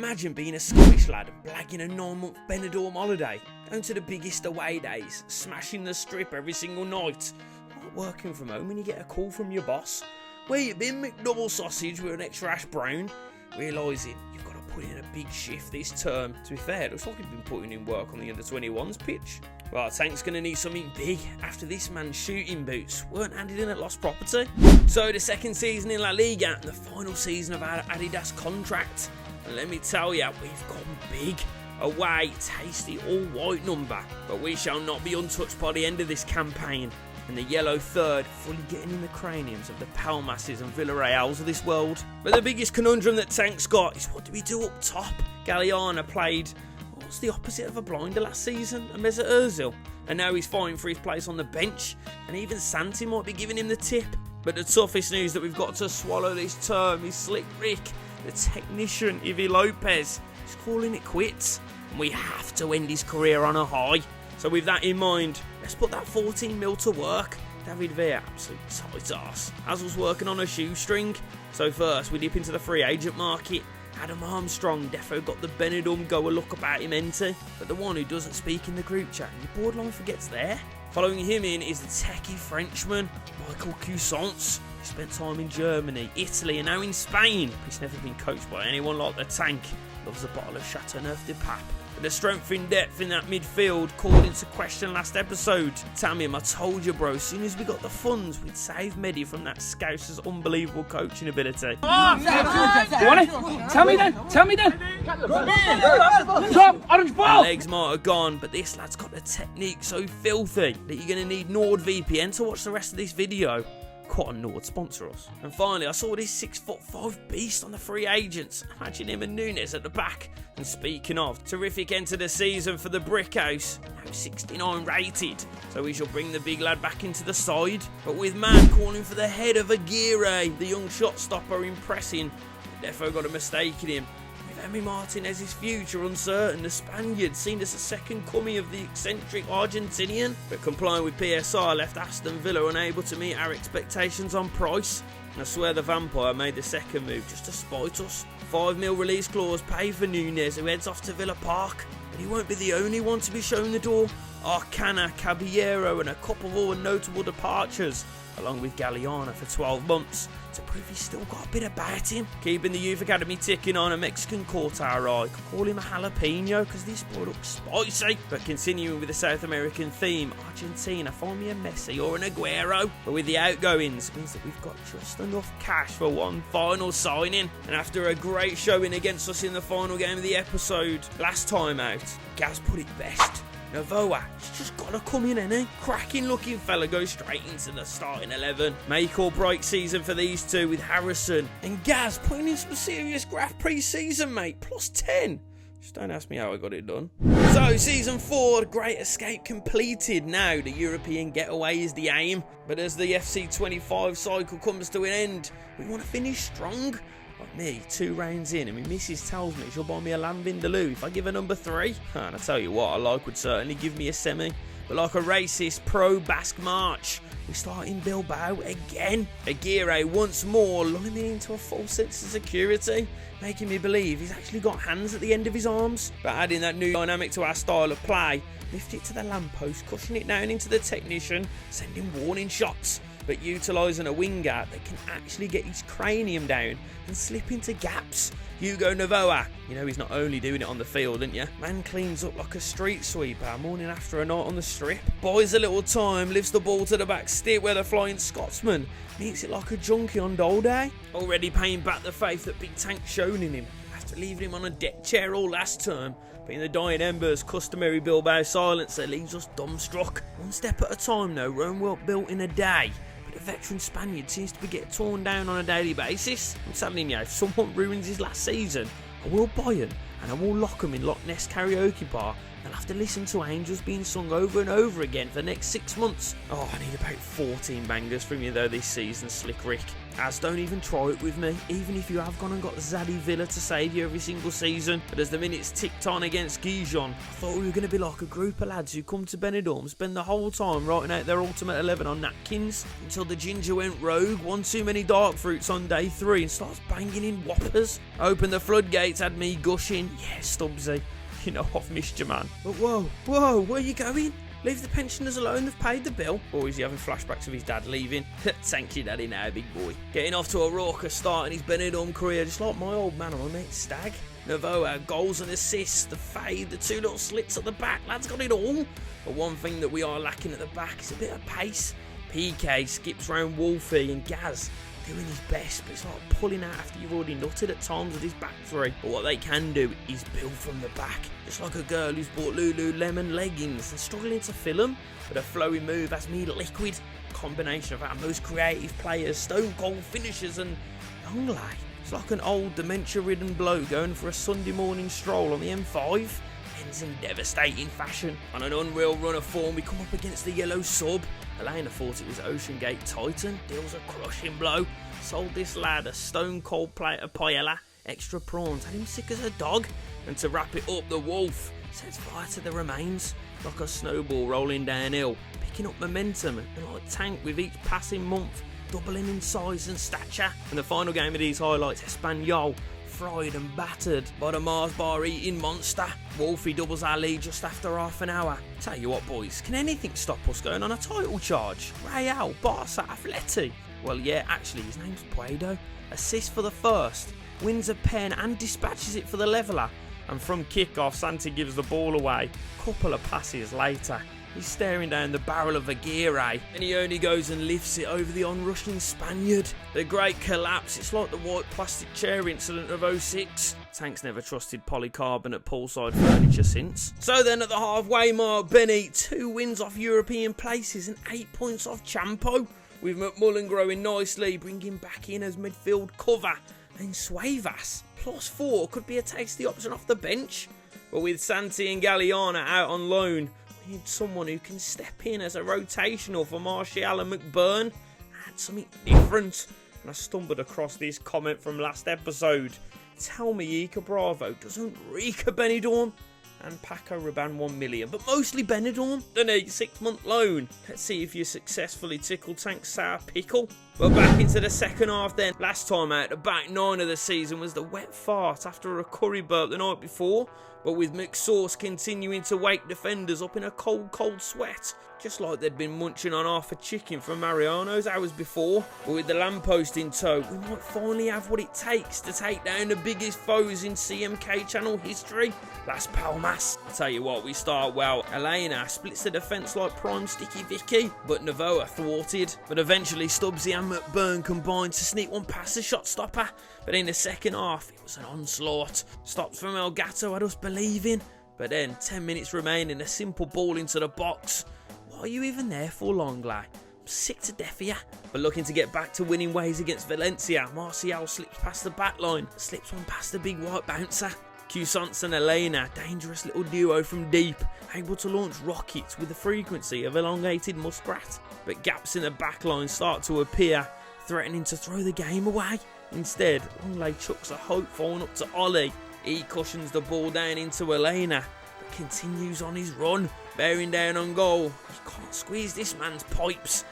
imagine being a Scottish lad and blagging a 9-month Benidorm holiday, going to the biggest away days, smashing the strip every single night, not working from home when you get a call from your boss? Where you been, McDouble sausage with an extra hash brown? Realising you've got to put in a big shift this term. To be fair, it looks like you've been putting in work on the under-21s pitch. Well, Tank's going to need something big after this man's shooting boots weren't handed in at lost property. So the second season in La Liga and the final season of our Adidas contract. And let me tell you, we've gone big. Away, tasty all-white number. But we shall not be untouched by the end of this campaign. And the yellow third fully getting in the craniums of the Palmases and Villarreals of this world. But the biggest conundrum that Tank's got is what do we do up top? Galliana played what's the opposite of a blinder last season? A Mesut Ozil. And now he's fighting for his place on the bench. And even Santi might be giving him the tip. But the toughest news that we've got to swallow this term is Slick Rick, the technician Ivi López. He's calling it quits. And we have to end his career on a high. So with that in mind, let's put that 14 mil to work. David Villa, absolute tight arse. Hazel's working on a shoestring. So first, we dip into the free agent market. Adam Armstrong defo got the Benidorm goer look about him, ain't he? But the one who doesn't speak in the group chat, you borderline forgets there. Following him in is the techie Frenchman, Michael Cousance. He spent time in Germany, Italy and now in Spain. He's never been coached by anyone like the Tank. Loves a bottle of Chateauneuf de Pape. But the strength in depth in that midfield called into question last episode. Tamim, I told you, bro, as soon as we got the funds, we'd save Mehdi from that Scouser's unbelievable coaching ability. You want it? Tell me then. Drop, orange ball. Legs might have gone, but this lad's got the technique so filthy that you're going to need NordVPN to watch the rest of this video. Quite a Nord sponsor us. And finally, I saw this 6'5" beast on the free agents. Imagine him and Nunes at the back. And speaking of, terrific end to the season for the Brick House. Now 69 rated. So we shall bring the big lad back into the side. But with man calling for the head of Aguirre, the young shot stopper impressing. Defo got a mistake in him. Emi Martinez's future uncertain, the Spaniard seen as a second coming of the eccentric Argentinian, but complying with PSR left Aston Villa unable to meet our expectations on price. And I swear the Vampire made the second move just to spite us. 5 mil release clause paid for Nunes, who heads off to Villa Park, but he won't be the only one to be shown the door. Arcana, Caballero and a couple of other notable departures, along with Galliana for 12 months, to prove he's still got a bit about him. Keeping the youth academy ticking on, a Mexican caught our eye. Could call him a jalapeno because this boy looks spicy. But continuing with the South American theme, Argentina, find me a Messi or an Aguero. But with the outgoings, it means that we've got just enough cash for one final signing. And after a great showing against us in the final game of the episode, last time out, Gaz put it best. Novoa, he's just got to come in, ain't he? Cracking looking fella goes straight into the starting 11. Make or break season for these two with Harrison. And Gaz putting in some serious graph pre-season, mate. Plus 10. Just don't ask me how I got it done. So, season 4, the Great Escape completed. Now, the European getaway is the aim. But as the FC25 cycle comes to an end, we want to finish strong. Like me, 2 rounds in, and my missus tells me she'll buy me a lamb vindaloo if I give her number 3. And I tell you what, I like would certainly give me a semi. But like a racist pro-Basque march, we start in Bilbao again. Aguirre once more lulling me into a false sense of security, making me believe he's actually got hands at the end of his arms. But adding that new dynamic to our style of play, lift it to the lamppost, cushion it down into the technician, sending warning shots. But utilising a winger that can actually get his cranium down and slip into gaps. Hugo Novoa, you know he's not only doing it on the field, ain't you? Man cleans up like a street sweeper morning after a night on the strip. Buys a little time, lifts the ball to the back step where the Flying Scotsman meets it like a junkie on Dole Day. Already paying back the faith that Big Tank's shown in him after leaving him on a deck chair all last term. But in the dying embers, customary Bilbao silencer leaves us dumbstruck. One step at a time though, Rome weren't built in a day. The veteran Spaniard seems to be getting torn down on a daily basis. I'm telling you, if someone ruins his last season, I will buy him and I will lock him in Loch Ness karaoke bar. They'll have to listen to Angels being sung over and over again for the next 6 months. Oh, I need about 14 bangers from you though this season, Slick Rick. As don't even try it with me, even if you have gone and got Zadie Villa to save you every single season. But as the minutes ticked on against Gijon, I thought we were going to be like a group of lads who come to Benidorm, spend the whole time writing out their ultimate 11 on napkins, until the ginger went rogue, one too many dark fruits on day 3 and starts banging in whoppers. Opened the floodgates, had me gushing. Yeah, Stubbsy, you know I've missed you, man. But whoa, where are you going? Leave the pensioners alone, they've paid the bill. Or is he having flashbacks of his dad leaving? Thank you, daddy, now, big boy. Getting off to a raucous start in his Benidorm career, just like my old man and my mate Stag. Novoa, goals and assists, the fade, the 2 little slits at the back, lad's got it all. But one thing that we are lacking at the back is a bit of pace. PK skips round Wolfie and Gaz, doing his best, but it's like pulling out after you've already nutted at times with his back 3. But what they can do is build from the back. Just like a girl who's bought Lululemon leggings and struggling to fill them. But a flowy move has me liquid. Combination of our most creative players, stone cold finishers and young lad. It's like an old dementia-ridden bloke going for a Sunday morning stroll on the M5. Ends in devastating fashion. On an unreal run of form, we come up against the yellow sub. Elena thought it was Ocean Gate Titan, deals a crushing blow. Sold this lad a stone cold plate of paella, extra prawns, had him sick as a dog. And to wrap it up, the Wolf sets fire to the remains, like a snowball rolling downhill, picking up momentum and like tank with each passing month, doubling in size and stature. And the final game of these highlights, Espanyol, fried and battered by the Mars bar eating monster. Wolfie doubles our lead just after half an hour. Tell you what, boys, can anything stop us going on a title charge? Real, Barca, Atleti. Well, yeah, actually, his name's Puedo. Assist for the first, wins a pen and dispatches it for the leveller. And from kick-off, Santi gives the ball away. Couple of passes later, he's staring down the barrel of Aguirre, and he only goes and lifts it over the onrushing Spaniard. The great collapse, it's like the white plastic chair incident of 06. Tank's never trusted polycarbonate poolside furniture since. So then at the halfway mark, Benny, 2 wins off European places and 8 points off Champo, with McMullen growing nicely, bringing back in as midfield cover. And Suevas, +4, could be a tasty option off the bench. But with Santi and Galliana out on loan, we need someone who can step in as a rotational for Martial and McBurnie. Add something different. And I stumbled across this comment from last episode. Tell me Ica Bravo doesn't reek of Benidorm. And Paco Rabanne 1 million, but mostly Benidorm. Don't need 6-month loan. Let's see if you successfully tickle Tank's sour pickle. But back into the second half then. Last time out, the back 9 of the season was the wet fart after a curry burp the night before. But with McSauce continuing to wake defenders up in a cold sweat. Just like they'd been munching on half a chicken from Mariano's hours before. But with the lamppost in tow, we might finally have what it takes to take down the biggest foes in CMK channel history. Las Palmas. I'll tell you what, we start well. Elena splits the defence like prime Sticky Vicky, but Novoa thwarted. But eventually Stubbsy and McBurnie combined to sneak one past the shot stopper. But in the second half, it was an onslaught. Stops from El Gato had us believing. But then, 10 minutes remaining, a simple ball into the box. What are you even there for, Longley? I'm sick to death of you. But looking to get back to winning ways against Valencia, Martial slips past the back line, slips one past the big white bouncer. Cusance and Elena, dangerous little duo from deep, able to launch rockets with the frequency of elongated muskrat. But gaps in the back line start to appear, threatening to throw the game away. Instead, Longley chucks a hope falling up to Oli. He cushions the ball down into Elena, but continues on his run, bearing down on goal. He can't squeeze this man's pipes.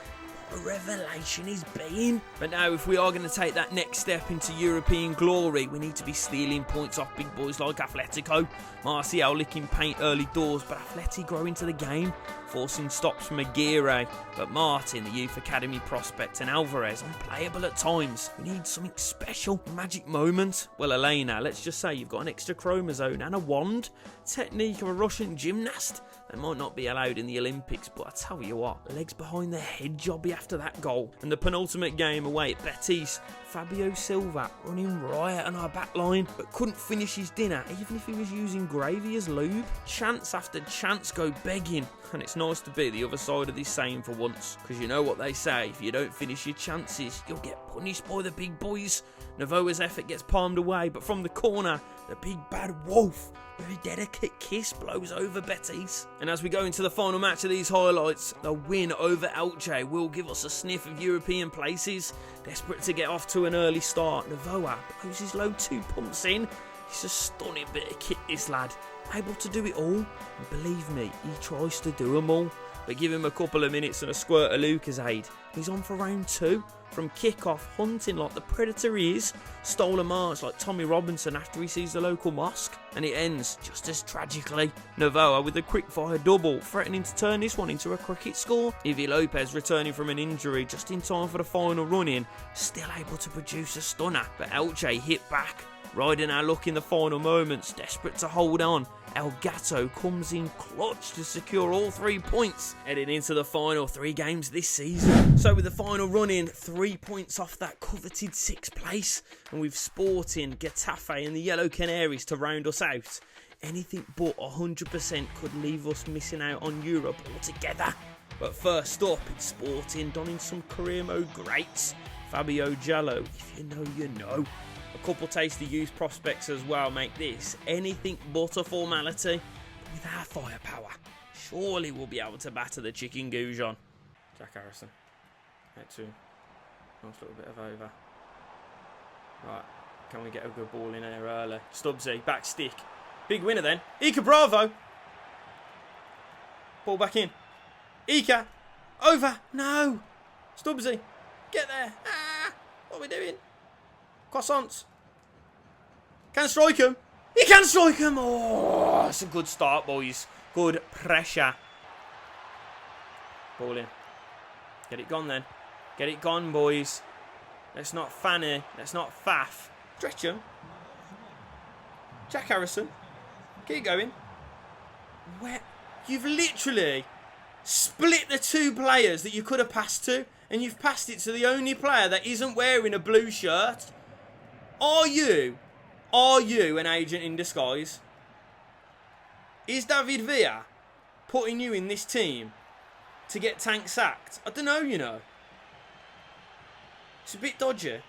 What a revelation he's been. But now, if we are going to take that next step into European glory, we need to be stealing points off big boys like Atletico. Martial licking paint early doors, but Atleti grow into the game, forcing stops from Aguirre. But Martin, the youth academy prospect, and Alvarez, unplayable at times. We need something special, a magic moment. Well, Elena, let's just say you've got an extra chromosome and a wand. Technique of a Russian gymnast. They might not be allowed in the Olympics, but I tell you what, legs behind their head jobby after that goal. And the penultimate game away at Betis, Fabio Silva running riot on our back line, but couldn't finish his dinner even if he was using gravy as lube. Chance after chance go begging, and it's nice to be the other side of this saying for once, because you know what they say, if you don't finish your chances, you'll get punished by the big boys. Novoa's effort gets palmed away, but from the corner, the big bad wolf with a delicate kiss blows over Betis. And as we go into the final match of these highlights, the win over Elche will give us a sniff of European places. Desperate to get off to an early start, Novoa blows his low 2 pumps in. He's a stunning bit of kit, this lad. Able to do it all, and believe me, he tries to do them all. But give him a couple of minutes and a squirt of Lucozade. He's on for round 2. From kick-off, hunting like the predator he is. Stole a march like Tommy Robinson after he sees the local mosque. And it ends just as tragically. Novoa with a quick-fire double, threatening to turn this one into a cricket score. Ivi López returning from an injury just in time for the final run-in. Still able to produce a stunner, but Elche hit back. Riding our luck in the final moments, desperate to hold on. El Gato comes in clutch to secure all 3 points, heading into the final 3 games this season. So with the final run-in, 3 points off that coveted 6th place, and with Sporting, Getafe and the Yellow Canaries to round us out, anything but 100% could leave us missing out on Europe altogether. But first up, it's Sporting donning some career mode greats. Fabio Jallo, if you know, you know. A couple tasty youth prospects as well make this anything but a formality. But with our firepower, surely we'll be able to batter the chicken Goujon. Jack Harrison. Out to him. Nice little bit of over. Right, can we get a good ball in here early? Stubbsy, back stick. Big winner then. Ika Bravo. Ball back in. Ika. Over. No. Stubbsy. Get there. Ah, what are we doing? Croissants. Can strike him. He can strike him. Oh, it's a good start, boys. Good pressure. Ball in. Get it gone then. Get it gone, boys. Let's not fanny. Let's not faff. Stretch him. Jack Harrison. Keep going. Where? You've literally split the 2 players that you could have passed to, and you've passed it to the only player that isn't wearing a blue shirt. Are you an agent in disguise? Is David Villa putting you in this team to get Tank sacked? I don't know, you know. It's a bit dodgy.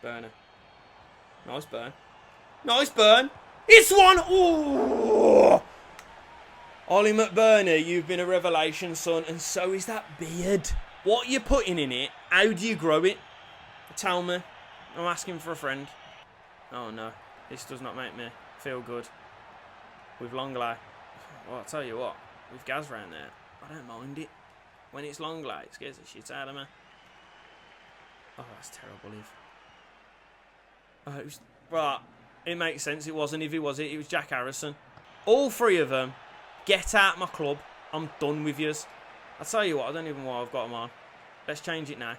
Burner. Nice burn. Nice burn. It's one. Ooh. Oli McBurnie, you've been a revelation, son, and so is that beard. What you're putting in it, how do you grow it? Tell me. I'm asking for a friend. Oh no, this does not make me feel good. With Longley. Well, I'll tell you what, with Gaz round there, I don't mind it. When it's Longley, it scares the shit out of me. Oh, that's terrible, Eve. Oh, it was... Right, it makes sense. It wasn't Ivy, was it? It was Jack Harrison. All 3 of them, get out my club. I'm done with yous. I'll tell you what, I don't even know why I've got them on. Let's change it now.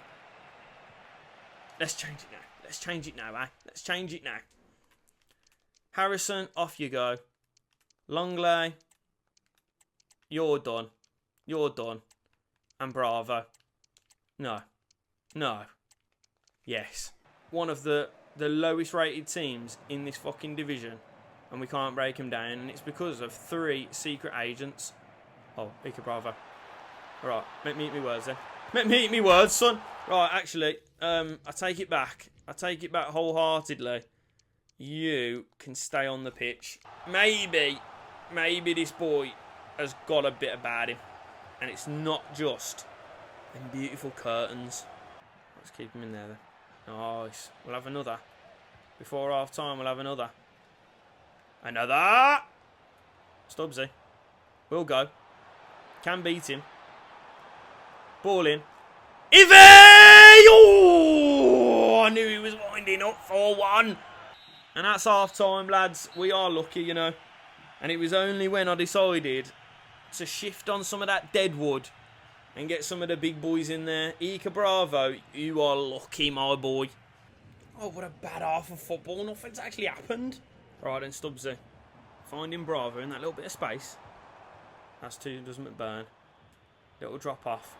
Let's change it now. Let's change it now, eh? Let's change it now. Harrison, off you go. Longley, you're done. You're done. And Bravo. No. No. Yes. One of the lowest rated teams in this fucking division. And we can't break them down. And it's because of 3 secret agents. Oh, Ika Bravo. Alright, make me eat me words then. Make me eat me words, son. Right, actually, I take it back. I take it back wholeheartedly. You can stay on the pitch. Maybe this boy has got a bit about him. And it's not just them beautiful curtains. Let's keep him in there then. Nice. We'll have another. Before half time, we'll have another. Another! Stubbsy. We'll go. Can beat him. Ball in. Ivi! Oh, I knew he was winding up 4-1. And that's half time, lads. We are lucky, you know. And it was only when I decided to shift on some of that dead wood and get some of the big boys in there. Ika Bravo, you are lucky, my boy. Oh, what a bad half of football. Nothing's actually happened. Right then, Stubbsy. Finding Bravo in that little bit of space. That's 2, does McBurnie. Little drop off.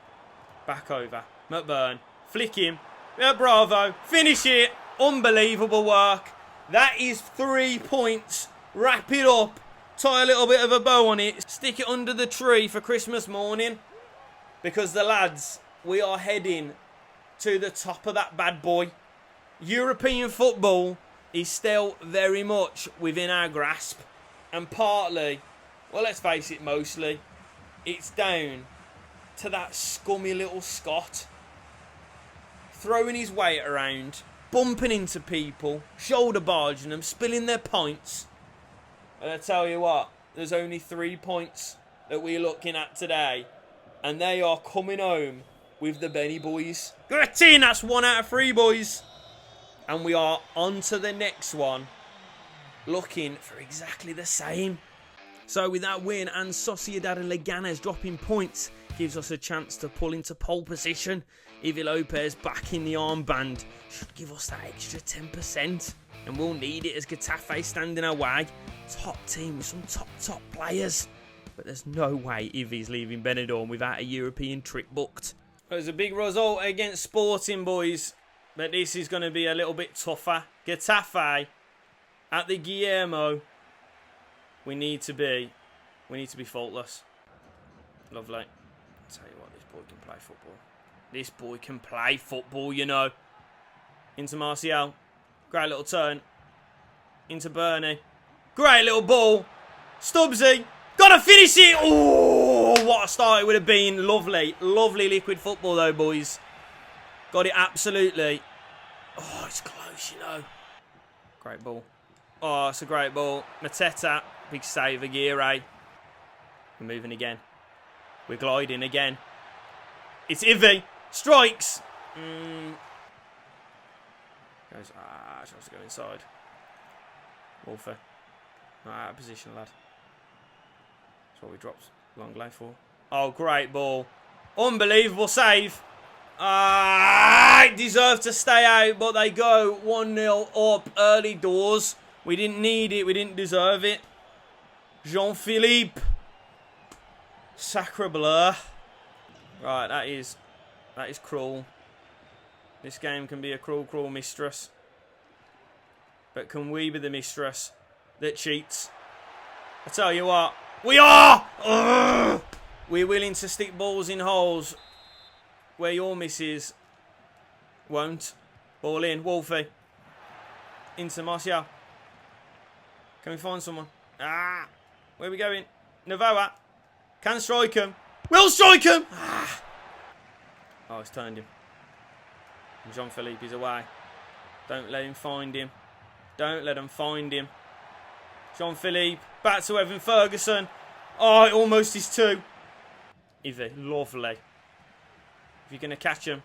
Back over. McBurnie. Flick him. Yeah, Bravo. Finish it. Unbelievable work. That is 3 points. Wrap it up. Tie a little bit of a bow on it. Stick it under the tree for Christmas morning. Because the lads, we are heading to the top of that bad boy. European football is still very much within our grasp. And partly, well, let's face it, mostly, it's down to that scummy little Scot throwing his weight around, bumping into people, shoulder barging them, spilling their pints. And I tell you what, there's only 3 points that we're looking at today, and they are coming home with the Benny boys. Get in, that's 1 out of 3, boys. And we are on to the next one, looking for exactly the same. So with that win and Sociedad and Leganes dropping points, gives us a chance to pull into pole position. Ivi López back in the armband should give us that extra 10%. And we'll need it as Getafe stand in our way. Top team with some top players. But there's no way Ivi's leaving Benidorm without a European trip booked. It was a big result against Sporting, boys. But this is going to be a little bit tougher. Getafe at the Guillermo. We need to be faultless. Lovely. I'll tell you what, this boy can play football. This boy can play football, you know. Into Martial. Great little turn. Into Bernie. Great little ball. Stubbsy. Gotta finish it. Oh, what a start it would have been. Lovely. Lovely liquid football though, boys. Got it absolutely. Oh, it's close, you know. Great ball. Oh, it's a great ball. Mateta. Big save, Aguirre. We're moving again. We're gliding again. It's Ivi. Strikes. Goes, tries to go inside. Wolfer. Not out of position, lad. That's what we dropped long lay for. Oh, great ball. Unbelievable save. Deserved to stay out, but they go 1-0 up early doors. We didn't need it. We didn't deserve it. Jean-Philippe. Sacre bleu. Right, that is cruel. This game can be a cruel, cruel mistress. But can we be the mistress that cheats? I tell you what, we are! Ugh! We're willing to stick balls in holes where your missus won't. Ball in, Wolfie. Into Martial. Can we find someone? Where are we going? Novoa. Can strike him. Will strike him! Oh, it's turned him. Jean-Philippe is away. Don't let him find him. Don't let him find him. Jean-Philippe. Back to Evan Ferguson. Oh, it almost is 2. Ivi, lovely. If you're going to catch him,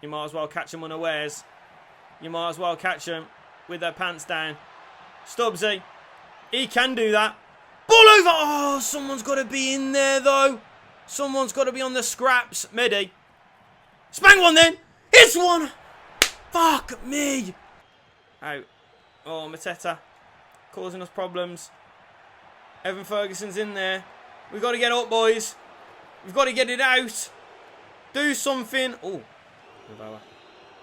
you might as well catch him unawares. You might as well catch him with their pants down. Stubbsy. He can do that. Ball over. Oh, someone's got to be in there, though. Someone's got to be on the scraps. Medi. Spang one, then. It's 1. Fuck me. Out. Oh, Mateta. Causing us problems. Evan Ferguson's in there. We've got to get up, boys. We've got to get it out. Do something. Oh.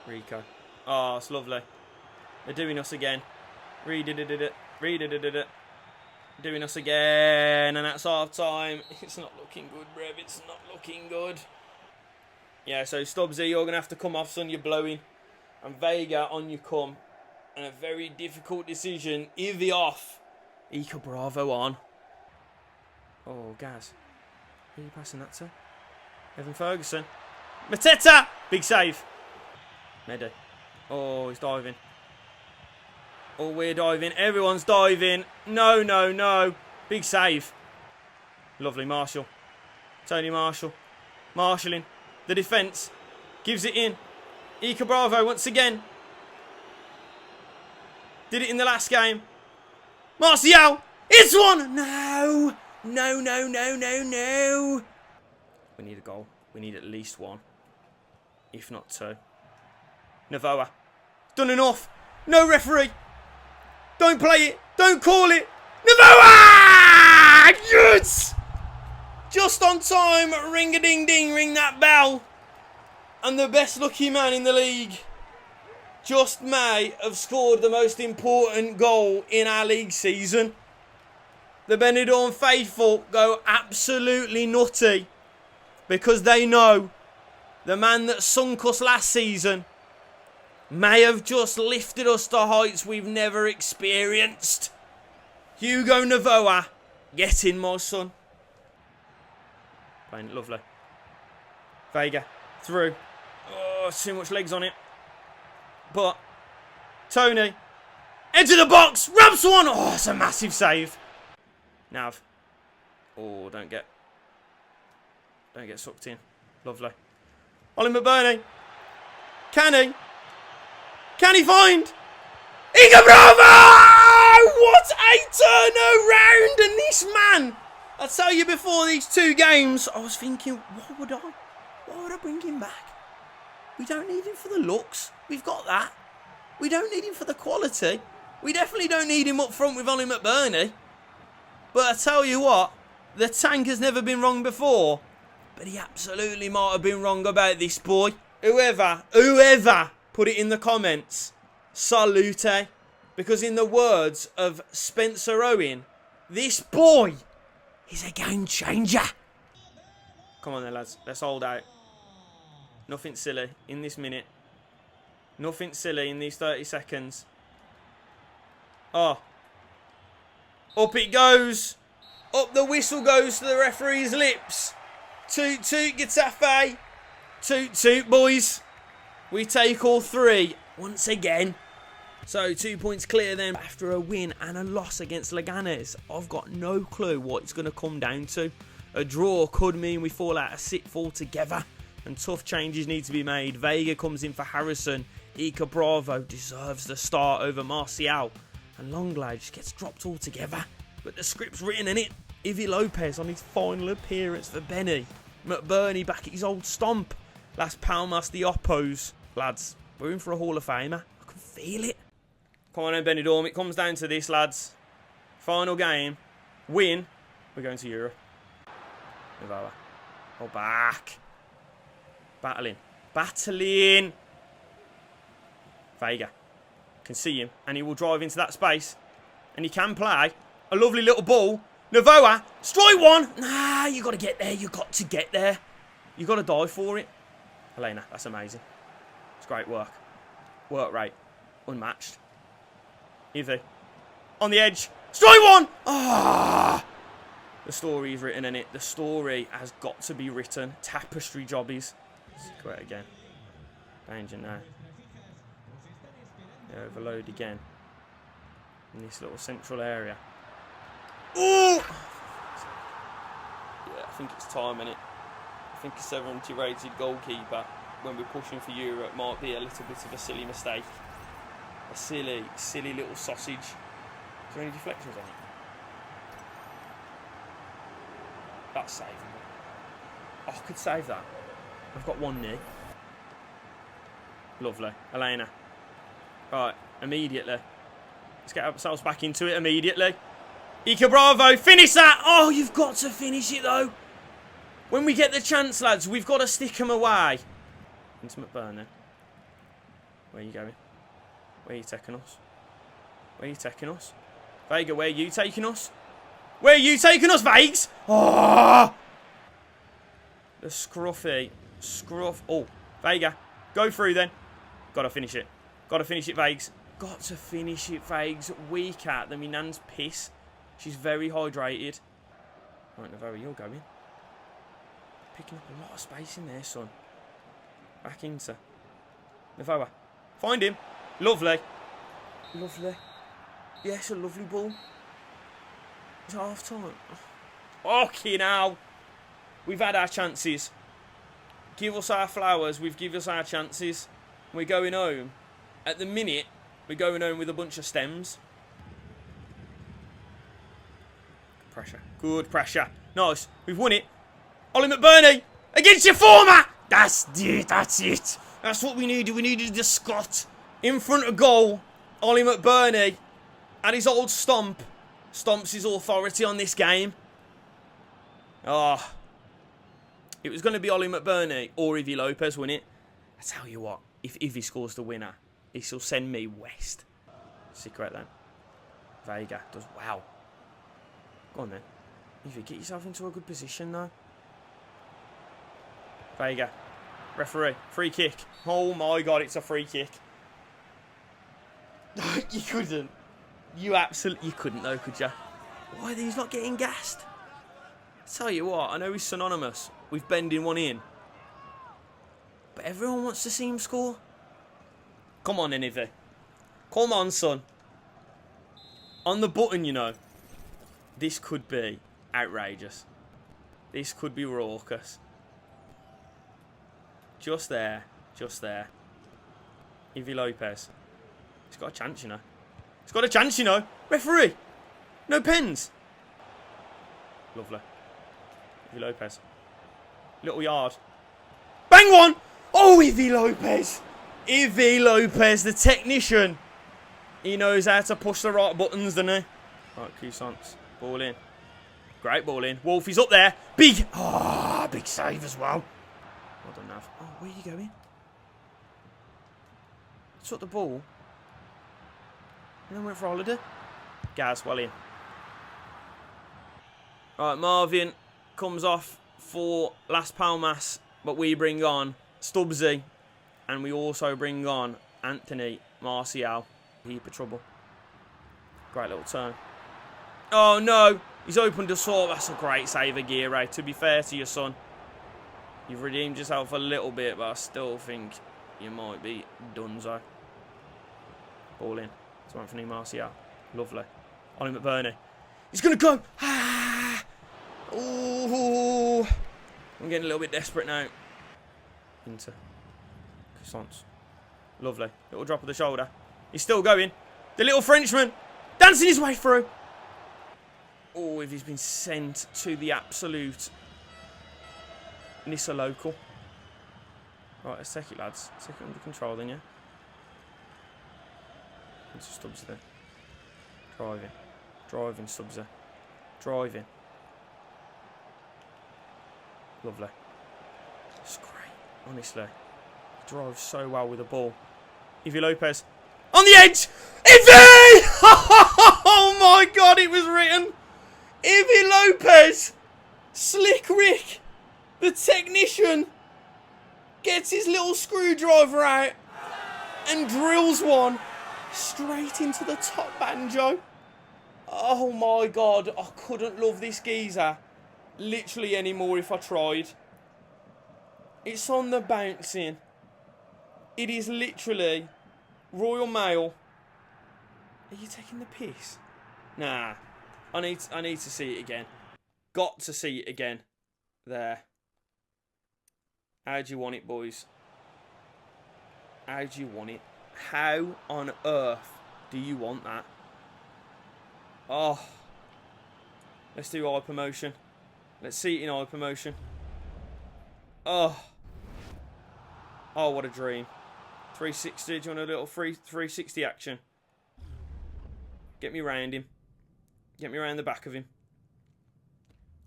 Rico. Oh, it's lovely. They're doing us again. Redid it. Doing us again. And that's half time. It's not looking good, Brev. It's not looking good. Yeah, so Stubbsy, you're going to have to come off, son. You're blowing. And Vega, on you come. And a very difficult decision. Ivi off. Ika Bravo on. Oh, Gaz. Who are you passing that to? Evan Ferguson. Mateta! Big save. Medi. Oh, he's diving. Oh, we're diving. Everyone's diving. No. Big save. Lovely, Marshall. Tony Marshall. Marshalling. The defence. Gives it in. Ika Bravo once again. Did it in the last game. Martial. It's 1. No. We need a goal. We need at least 1. If not 2. Novoa. Done enough. No referee. Don't play it. Don't call it. Novoa! Yes! Just on time. Ring-a-ding-ding. Ring that bell. And the best lucky man in the league just may have scored the most important goal in our league season. The Benidorm faithful go absolutely nutty because they know the man that sunk us last season, may have just lifted us to heights we've never experienced. Hugo Navoa, get in, my son. Playing it lovely. Vega, through. Oh, too much legs on it. But, Tony, into the box, rubs one. Oh, it's a massive save. Nav. Oh, don't get sucked in. Lovely. Oli McBurnie. Can he? Can he find? Iga Bravo! What a turnaround! And this man, I tell you, before these 2 games, I was thinking, why would I bring him back? We don't need him for the looks. We've got that. We don't need him for the quality. We definitely don't need him up front with Oli McBurnie. But I tell you what, the tank has never been wrong before. But he absolutely might have been wrong about this boy. Whoever put it in the comments, salute. Because in the words of Spencer Owen, this boy is a game changer. Come on then, lads. Let's hold out. Nothing silly in this minute. Nothing silly in these 30 seconds. Oh. Up it goes. Up the whistle goes to the referee's lips. Toot toot Getafe. Toot toot boys. We take all 3 once again. So 2 points clear then after a win and a loss against Leganes. I've got no clue what it's going to come down to. A draw could mean we fall out a sit fall together. And tough changes need to be made. Vega comes in for Harrison. Ica Bravo deserves the start over Martial. And Longley just gets dropped altogether. But the script's written in it. Ivi López on his final appearance for Benny. McBurnie back at his old stomp. Las Palmas the Oppos. Lads, we're in for a Hall of Famer. I can feel it. Come on then, Benidorm. It comes down to this, lads. Final game. Win. We're going to Europe. Navoa. Oh, back. Battling. Vega. Can see him. And he will drive into that space. And he can play. A lovely little ball. Navoa. Strike one. Nah, you got to get there. You got to get there. You got to die for it. Elena, that's amazing. It's great work. Work rate. Unmatched. Ivi. On the edge. Strike one. Ah. The story is written in it. The story has got to be written. Tapestry jobbies. Go out again. Danger now. They overload again. In this little central area. Ooh! Yeah, I think it's time, innit? I think a 70 rated goalkeeper, when we're pushing for Europe, might be a little bit of a silly mistake. A silly little sausage. Is there any deflections on it? That's saving. Oh, I could save that. I've got one knee. Lovely. Elena. Right, immediately. Let's get ourselves back into it immediately. Ica Bravo, finish that! Oh, you've got to finish it though. When we get the chance, lads, we've got to stick them away. Into McBurnie. Where are you going? Where are you taking us? Where are you taking us? Vega, where are you taking us? Where are you taking us, Vagues? Oh! The scruffy. Scruff. Oh, Vega. Go through then. Got to finish it. Got to finish it, Vagues. Got to finish it, Vagues. Weak at them. My nan's piss. She's very hydrated. Right, Navoa, you're going. Picking up a lot of space in there, son. Back into Navoa. Find him. Lovely. Lovely. Yes, a lovely ball. It's half time. Okay, now. We've had our chances. Give us our flowers. We've given us our chances. We're going home. At the minute, we're going home with a bunch of stems. Pressure. Good pressure. Nice. We've won it. Oli McBurnie against your former. That's it. That's it. That's what we needed. We needed the Scot in front of goal. Oli McBurnie at his old stomp. Stomps his authority on this game. Oh. It was going to be Oli McBurnie or Ivi López, wasn't it? I tell you what. If Ivi scores the winner, he'll send me west. Secret then. Vega does wow. Go on then. Ivi, get yourself into a good position though. Vega. Referee, free kick. Oh my God, it's a free kick. You couldn't. You couldn't though, could you? Why are these not getting gassed? Tell you what, I know he's synonymous with bending one in. But everyone wants to see him score. Come on, Ivi. Come on, son. On the button, you know. This could be outrageous. This could be raucous. Just there. Just there. Ivi López. He's got a chance, you know. He's got a chance, you know. Referee. No pens. Lovely. Ivi López. Little yard. Bang one. Oh, Ivi López. Ivi López, the technician. He knows how to push the right buttons, doesn't he? Right, Cousins. Ball in. Great ball in. Wolfie's up there. Big. Ah, big save as well. Well done, Nav. Oh, where are you going? Took the ball. And then went for holiday. Gaz, well in. Right, Marvin comes off for Las Palmas, but we bring on Stubbsy, and we also bring on Anthony Martial. Heap of trouble. Great little turn. Oh no, he's opened a sort. That's a great save, Aguirre. To be fair to your son, you've redeemed yourself a little bit, but I still think you might be donezo. Ball in to Anthony Martial. Lovely. Oli McBurnie. He's going to go. Ah. Ooh. I'm getting a little bit desperate now. Into Cousins. Lovely. Little drop of the shoulder. He's still going. The little Frenchman dancing his way through. Oh, if he's been sent to the absolute Nissa local. Right, let's take it, lads. Let's take it under control then, yeah? Into Stubbsy then. Driving. Driving, Stubbsy. Driving. Lovely. It's great, honestly. He drives so well with the ball. Ivi López. On the edge! Ivi! Oh my God, it was written. Ivi López. Slick Rick, the technician, gets his little screwdriver out and drills one straight into the top banjo. Oh my God, I couldn't love this geezer literally anymore if I tried. It's on the bouncing. It is literally Royal Mail. Are you taking the piss? Nah. I need to see it again. Got to see it again. There. How do you want it, boys? How do you want it? How on earth do you want that? Oh. Let's do hypermotion. Let's see it in hypermotion. Oh. Oh, what a dream. 360. Do you want a little 360 action? Get me round him. Get me around the back of him.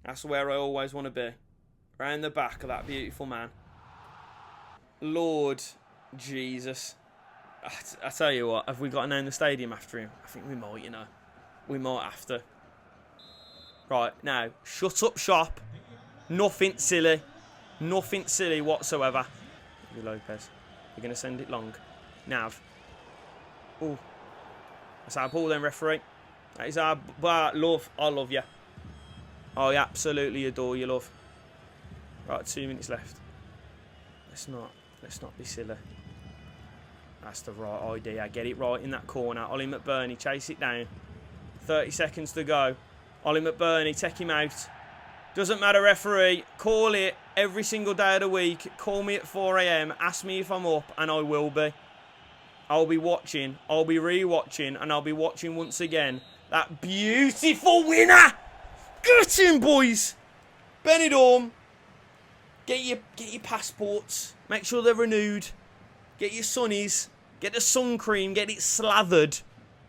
That's where I always want to be. Around the back of that beautiful man. Lord Jesus. I tell you what, have we got to name the stadium after him? I think we might, you know. We might have to. Right, now, shut up shop. Nothing silly. Nothing silly whatsoever. Ivi López. You're going to send it long. Nav. Oh. That's our ball then, referee. That is our love. I love you. I absolutely adore you, love. Right, 2 minutes left. Let's not be silly. That's the right idea. Get it right in that corner. Oli McBurnie, chase it down. 30 seconds to go. Oli McBurnie, take him out. Doesn't matter, referee. Call it every single day of the week. Call me at 4 AM. Ask me if I'm up, and I will be. I'll be watching. I'll be re-watching, and I'll be watching once again. That beautiful winner! Get him, boys! Benidorm. Get your passports. Make sure they're renewed. Get your sunnies. Get the sun cream. Get it slathered.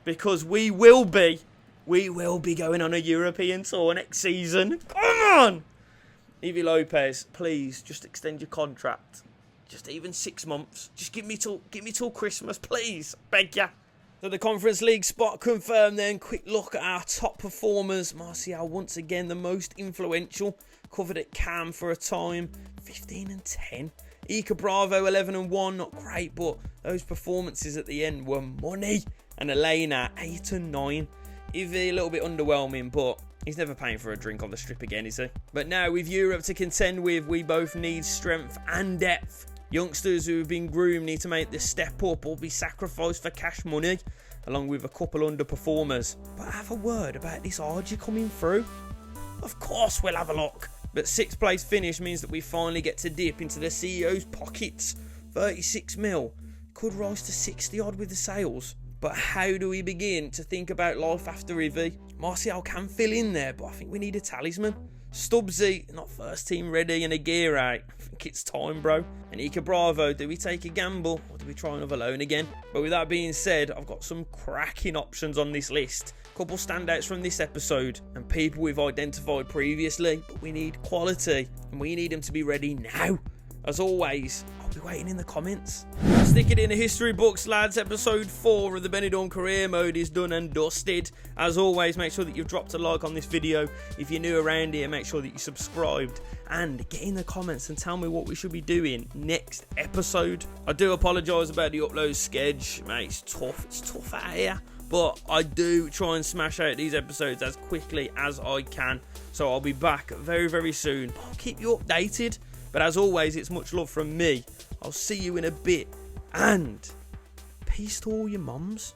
Because we will be going on a European tour next season. Come on! Ivi López, please, just extend your contract. Just even 6 months. Just give me till Christmas, please. Beg ya. So the Conference League spot confirmed then. Quick look at our top performers. Martial, once again, the most influential. Covered at Cam for a time. 15 and 10. Ika Bravo 11-1, not great, but those performances at the end were money. And Elena 8-9. Ivi a little bit underwhelming, but he's never paying for a drink on the strip again, is he? But now with Europe to contend with, we both need strength and depth. Youngsters who have been groomed need to make this step up or be sacrificed for cash money, along with a couple underperformers. But have a word about this RG coming through? Of course we'll have a look. But 6th place finish means that we finally get to dip into the CEO's pockets. 36 mil. Could rise to 60 odd with the sales. But how do we begin to think about life after Ivi? Martial can fill in there, but I think we need a talisman. Stubbsy, not first team ready, and a gear out. I think it's time, bro. And Ika Bravo, do we take a gamble or do we try another loan again? But with that being said, I've got some cracking options on this list. Couple standouts from this episode and people we've identified previously, but we need quality and we need them to be ready now. As always, I'll be waiting in the comments. Stick it in the history books, lads. Episode 4 of the Benidorm career mode is done and dusted. As always, make sure that you've dropped a like on this video. If you're new around here, make sure that you subscribed and get in the comments and tell me what we should be doing next episode. I do apologise about the upload schedule, mate. It's tough out here. But I do try and smash out these episodes as quickly as I can. So I'll be back very, very soon. I'll keep you updated. But as always, it's much love from me. I'll see you in a bit. And peace to all your mums.